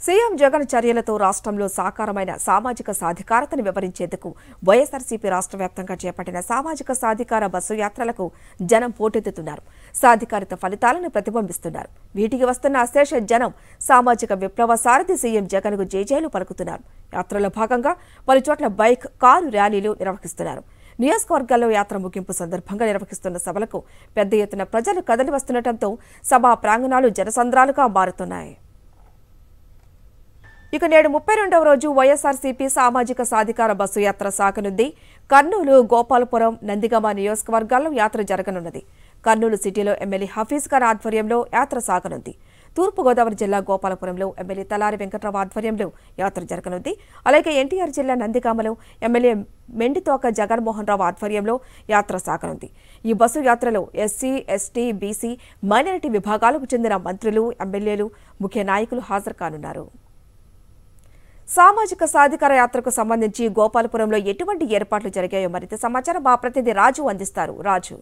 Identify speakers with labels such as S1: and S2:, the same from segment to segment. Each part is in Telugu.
S1: సీఎం జగన్ చర్యలతో రాష్ట్రంలో సాకారమైన సామాజిక సాధికారతను వివరించేందుకు వైఎస్ఆర్సీపీ రాష్ట్ర వ్యాప్తంగా చేపట్టిన సామాజిక సాధికార బస్సు యాత్రలకు జనం పోటెత్తుతున్నారు. సాధికారిత ఫలితాలను ప్రతిబింబిస్తున్నారు. వీటికి వస్తున్న అశేష జనం సామాజిక విప్లవ సారథి సీఎం జగన్కు జైజైలు పలుకుతున్నారు. యాత్రలో భాగంగా పలు చోట్ల బైక్, కారు ర్యాలీలు నిర్వహిస్తున్నారు. నియోజకవర్గాల్లో యాత్ర ముగింపు సందర్భంగా నిర్వహిస్తున్న సభలకు పెద్ద ఎత్తున ప్రజలు కదలి వస్తుండటంతో సభా ప్రాంగణాలు జనసంద్రాలుగా మారుతున్నాయి. ఇక నేడు 32వ రోజు వైఎస్ఆర్సీపీ సామాజిక సాధికార బస్సు యాత్ర సాగనుంది. కర్నూలు, గోపాలపురం, నందిగామ నియోజకవర్గాల్లో యాత్ర జరగనున్నది. కర్నూలు సిటీలో ఎమ్మెల్యే హఫీజ్ ఖాన్ ఆధ్వర్యంలో యాత్ర సాగనుంది. తూర్పుగోదావరి జిల్లా గోపాలపురంలో ఎమ్మెల్యే తలారి వెంకట్రావు ఆధ్వర్యంలో యాత్ర జరగనుంది. అలాగే ఎన్టీఆర్ జిల్లా నందిగామలో ఎమ్మెల్యే మెండితోక జగన్మోహన్ రావు ఆధ్వర్యంలో యాత్ర సాగనుంది. ఈ బస్సు యాత్రలో ఎస్సీ, ఎస్టీ, బీసీ, మైనారిటీ విభాగాలకు చెందిన మంత్రులు, ఎమ్మెల్యేలు, ముఖ్య నాయకులు హాజరు కానున్నారు. సామాజిక సాధికార యాత్రకు సంబంధించి గోపాలపురంలో ఎటువంటి ఏర్పాట్లు జరిగాయో మరింత సమాచారం మా ప్రతినిధి రాజు అందిస్తారు. రాజు,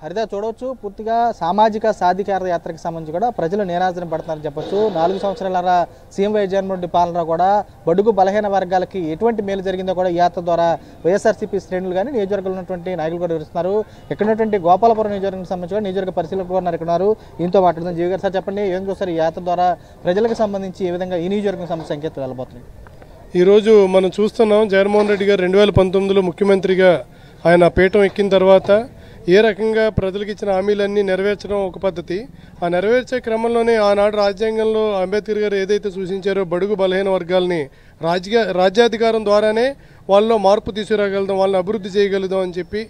S2: హరిదా చూడవచ్చు, పూర్తిగా సామాజిక సాధికార యాత్రకు సంబంధించి కూడా ప్రజలు నీరాజనం పడుతున్నారని చెప్పొచ్చు. 4 సంవత్సరాల సీఎం వైఎస్ జగన్మోహన్ రెడ్డి పాలన కూడా బడుగు బలహీన వర్గాలకి ఎటువంటి మేలు జరిగిందో కూడా ఈ యాత్ర ద్వారా వైఎస్ఆర్సీపీ శ్రేణులు కానీ నియోజకవర్గంలో ఉన్నటువంటి నాయకులు కూడా వివరిస్తున్నారు. ఇక్కడ ఉన్నటువంటి గోపాలపురం నియోజకవర్గం సంబంధించి కూడా నియోజకవర్గ పరిశీలకులు ఉన్నారు. ఇక్కడ ఉన్నారు, ఈయనతో మాట్లాడుతుంది. జీవి గారు, సార్ చెప్పండి, ఏం చూస్తారు ఈ యాత్ర ద్వారా ప్రజలకు సంబంధించి ఏ విధంగా ఈ నియోజకవర్గం సంబంధించి సంకేతాలు వెళ్ళబోతున్నాయి?
S3: ఈరోజు మనం చూస్తున్నాం, జగన్మోహన్ రెడ్డి గారు 2019లో ముఖ్యమంత్రిగా ఆయన పీఠం ఎక్కిన తర్వాత ఏ రకంగా ప్రజలకు ఇచ్చిన హామీలన్నీ నెరవేర్చడం ఒక పద్ధతి. ఆ నెరవేర్చే క్రమంలోనే ఆనాడు రాజ్యాంగంలో అంబేద్కర్ గారు ఏదైతే సూచించారో బడుగు బలహీన వర్గాల్ని రాజ్యాధికారం ద్వారానే వాళ్ళలో మార్పు తీసుకురాగలుగుతాం, వాళ్ళని అభివృద్ధి చేయగలుగుతాం అని చెప్పి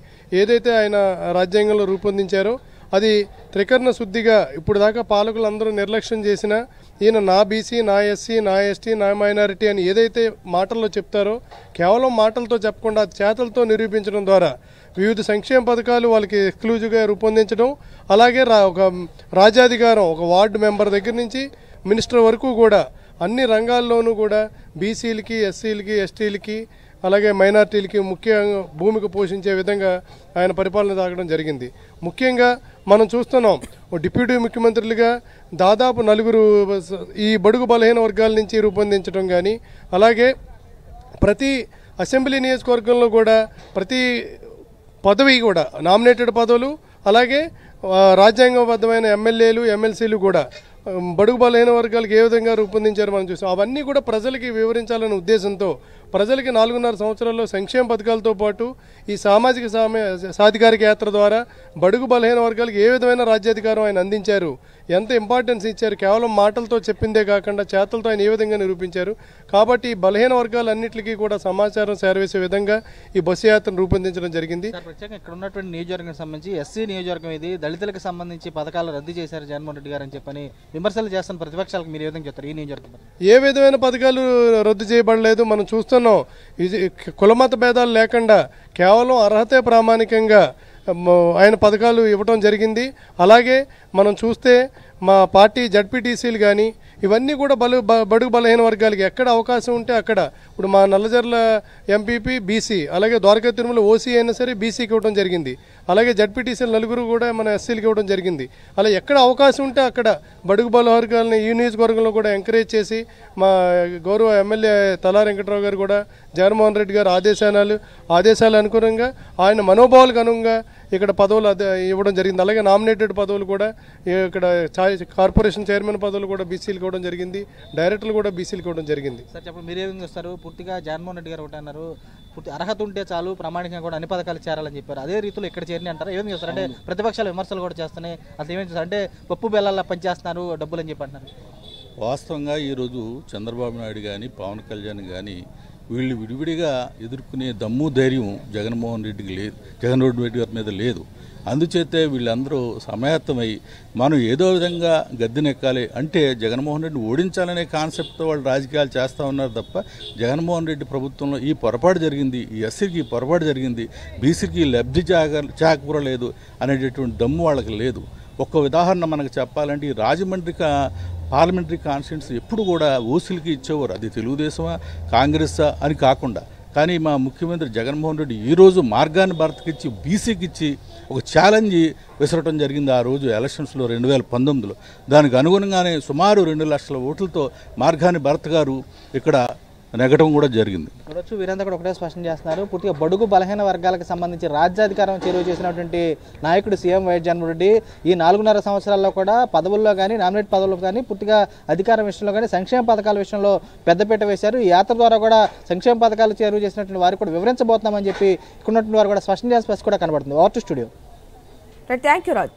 S3: ఏదైతే ఆయన రాజ్యాంగంలో రూపొందించారో అది త్రికరణ శుద్ధిగా ఇప్పుడు దాకా పాలకులందరూ నిర్లక్ష్యం చేసినా ఈయన నా బీసీ, నా ఎస్సీ, నా ఎస్టీ, నా మైనారిటీ అని ఏదైతే మాటల్లో చెప్తారో కేవలం మాటలతో చెప్పకుండా చేతలతో నిరూపించడం ద్వారా వివిధ సంక్షేమ పథకాలు వాళ్ళకి ఎక్స్క్లూజివ్గా రూపొందించడం, అలాగే ఒక రాజ్యాధికారం ఒక వార్డు మెంబర్ దగ్గర నుంచి మినిస్టర్ వరకు కూడా అన్ని రంగాల్లోనూ కూడా బీసీలకి, ఎస్సీలకి, ఎస్టీలకి అలాగే మైనార్టీలకి ముఖ్య భూమిక పోషించే విధంగా ఆయన పరిపాలన సాగడం జరిగింది. ముఖ్యంగా మనం చూస్తున్నాం, డిప్యూటీ ముఖ్యమంత్రులుగా దాదాపు 4 ఈ బడుగు బలహీన వర్గాల నుంచి రూపొందించడం కానీ, అలాగే ప్రతి అసెంబ్లీ నియోజకవర్గంలో కూడా ప్రతి పదవి కూడా నామినేటెడ్ పదవులు, అలాగే రాజ్యాంగబద్ధమైన ఎమ్మెల్యేలు, ఎమ్మెల్సీలు కూడా బడుగు బలహీన వర్గాలకు ఏ విధంగా రూపొందించారో మనం చూసాం. అవన్నీ కూడా ప్రజలకి వివరించాలనే ఉద్దేశంతో ప్రజలకి 4.5 సంవత్సరాల్లో సంక్షేమ పథకాలతో పాటు ఈ సామాజిక సాధికారిక యాత్ర ద్వారా బడుగు బలహీన వర్గాలకు ఏ విధమైన రాజ్యాధికారం ఆయన అందించారు, ఎంత ఇంపార్టెన్స్ ఇచ్చారు, కేవలం మాటలతో చెప్పిందే కాకుండా చేతలతో ఆయన ఏ విధంగా నిరూపించారు. కాబట్టి బలహీన వర్గాలన్నింటికీ కూడా సమాచారం చేరవేసే విధంగా ఈ బస్సు యాత్రను రూపొందించడం జరిగింది.
S2: ప్రత్యేకంగా ఇక్కడ ఉన్నటువంటి నియోజకవర్గం సంబంధించి ఎస్సీ నియోజకవర్గం ఇది, దళితులకు సంబంధించి పథకాలు రద్దు చేశారు జగన్మోహన్ రెడ్డి గారు అని చెప్పని విమర్శలు చేస్తున్న ప్రతిపక్షాలకు మీరు ఏ విధంగా చెప్తారు? ఈ నియోజకవర్గం
S3: ఏ విధమైన పథకాలు రద్దు చేయబడలేదు. మనం చూస్తున్నాం, కులమత భేదాలు లేకుండా కేవలం అర్హతే ప్రామాణికంగా ఆయన పథకాలు ఇవ్వటం జరిగింది. అలాగే మనం చూస్తే మా పార్టీ జడ్పీటీసీలు కానీ ఇవన్నీ కూడా బడుగు బలహీన వర్గాలకి ఎక్కడ అవకాశం ఉంటే అక్కడ, ఇప్పుడు మా నల్లజర్ల ఎంపీపీ బీసీ, అలాగే ద్వారకా తిరుమల ఓసీ అయినా సరే బీసీకి ఇవ్వడం జరిగింది. అలాగే జడ్పీటీసీలు 4 కూడా మన ఎస్సీలకి ఇవ్వడం జరిగింది. అలా ఎక్కడ అవకాశం ఉంటే అక్కడ బడుగు బలహీన వర్గాలని ఈ నియోజకవర్గంలో కూడా ఎంకరేజ్ చేసి మా గౌరవ ఎమ్మెల్యే తలారి వెంకట్రావు గారు కూడా జగన్మోహన్ రెడ్డి గారు ఆదేశాలు అనుగుణంగా ఆయన మనోభావాలకు అనుగుణంగా ఇక్కడ పదవులు ఇవ్వడం జరిగింది. అలాగే నామినేటెడ్ పదవులు కూడా ఇక్కడ కార్పొరేషన్ చైర్మన్ పదవులు కూడా బీసీలకు ఇవ్వడం జరిగింది, డైరెక్టర్లు కూడా బీసీలకు ఇవ్వడం జరిగింది.
S2: సార్ చెప్పండి, మీరు ఏం చేస్తారు? పూర్తిగా జగన్మోహన్ రెడ్డి గారు ఒకటి అన్నారు, పూర్తి అర్హత ఉంటే చాలు, ప్రామాణికంగా కూడా అన్ని పథకాలు చేరాలని చెప్పారు. అదే రీతిలో ఇక్కడ చేరిని అంటారా? ఏం చేస్తారు అంటే ప్రతిపక్షాలు విమర్శలు కూడా చేస్తున్నాయి, అసలు ఏమేం చేస్తారు అంటే పప్పు బెల్లాల్లో పనిచేస్తున్నారు డబ్బులు అని చెప్పి అంటున్నారు.
S4: వాస్తవంగా ఈరోజు చంద్రబాబు నాయుడు కానీ పవన్ కళ్యాణ్ కానీ వీళ్ళు విడివిడిగా ఎదుర్కొనే దమ్ము ధైర్యం జగన్మోహన్ రెడ్డికి లేదు, జగన్మోహన్ రెడ్డి గారి మీద లేదు. అందుచేతే వీళ్ళందరూ సమాయత్తమై మనం ఏదో విధంగా గద్దెనెక్కాలి అంటే జగన్మోహన్ రెడ్డిని ఓడించాలనే కాన్సెప్ట్తో వాళ్ళు రాజకీయాలు చేస్తూ ఉన్నారు తప్ప జగన్మోహన్ రెడ్డి ప్రభుత్వంలో ఈ పొరపాటు జరిగింది, ఈ ఎస్సీకి ఈ పొరపాటు జరిగింది, బీసీకి లబ్ధి చేకూరలేదు అనేటటువంటి దమ్ము వాళ్ళకి లేదు. ఒక్క ఉదాహరణ మనకు చెప్పాలంటే ఈ రాజమండ్రి పార్లమెంటరీ కాన్స్టిట్యున్సీ ఎప్పుడు కూడా ఓసీలకి ఇచ్చేవారు. అది తెలుగుదేశమా కాంగ్రెసా అని కాకుండా కానీ మా ముఖ్యమంత్రి జగన్మోహన్ రెడ్డి ఈరోజు మార్గాన్ని భర్తకిచ్చి బీసీకి ఇచ్చి ఒక ఛాలెంజ్ విసరటం జరిగింది ఆ రోజు ఎలక్షన్స్లో 2019లో. దానికి అనుగుణంగానే సుమారు 2 లక్షల ఓట్లతో మార్గాన్ని భరత్ గారు ఇక్కడ నెగటం కూడా జరిగింది.
S2: చూడొచ్చు వీరంతా కూడా ఒకటే స్పష్టం చేస్తున్నారు. పూర్తిగా బడుగు బలహీన వర్గాలకు సంబంధించి రాజ్యాధికారం చేరువ చేసినటువంటి నాయకుడు సీఎం వైఎస్ జగన్మోహన్ రెడ్డి ఈ 4.5 సంవత్సరాల్లో కూడా పదవుల్లో కానీ నామినేట్ పదవుల్లో కానీ పూర్తిగా అధికారం విషయంలో కానీ సంక్షేమ పథకాల విషయంలో పెద్దపీట వేశారు. ఈ యాత్ర ద్వారా కూడా సంక్షేమ పథకాలు చేరువ చేసినటువంటి వారికి కూడా వివరించబోతున్నామని చెప్పి ఇక్కడ ఉన్నటువంటి వారు కూడా స్పష్టం చేసే కూడా కనబడుతుంది. Over to studio.
S1: Thank you Raj.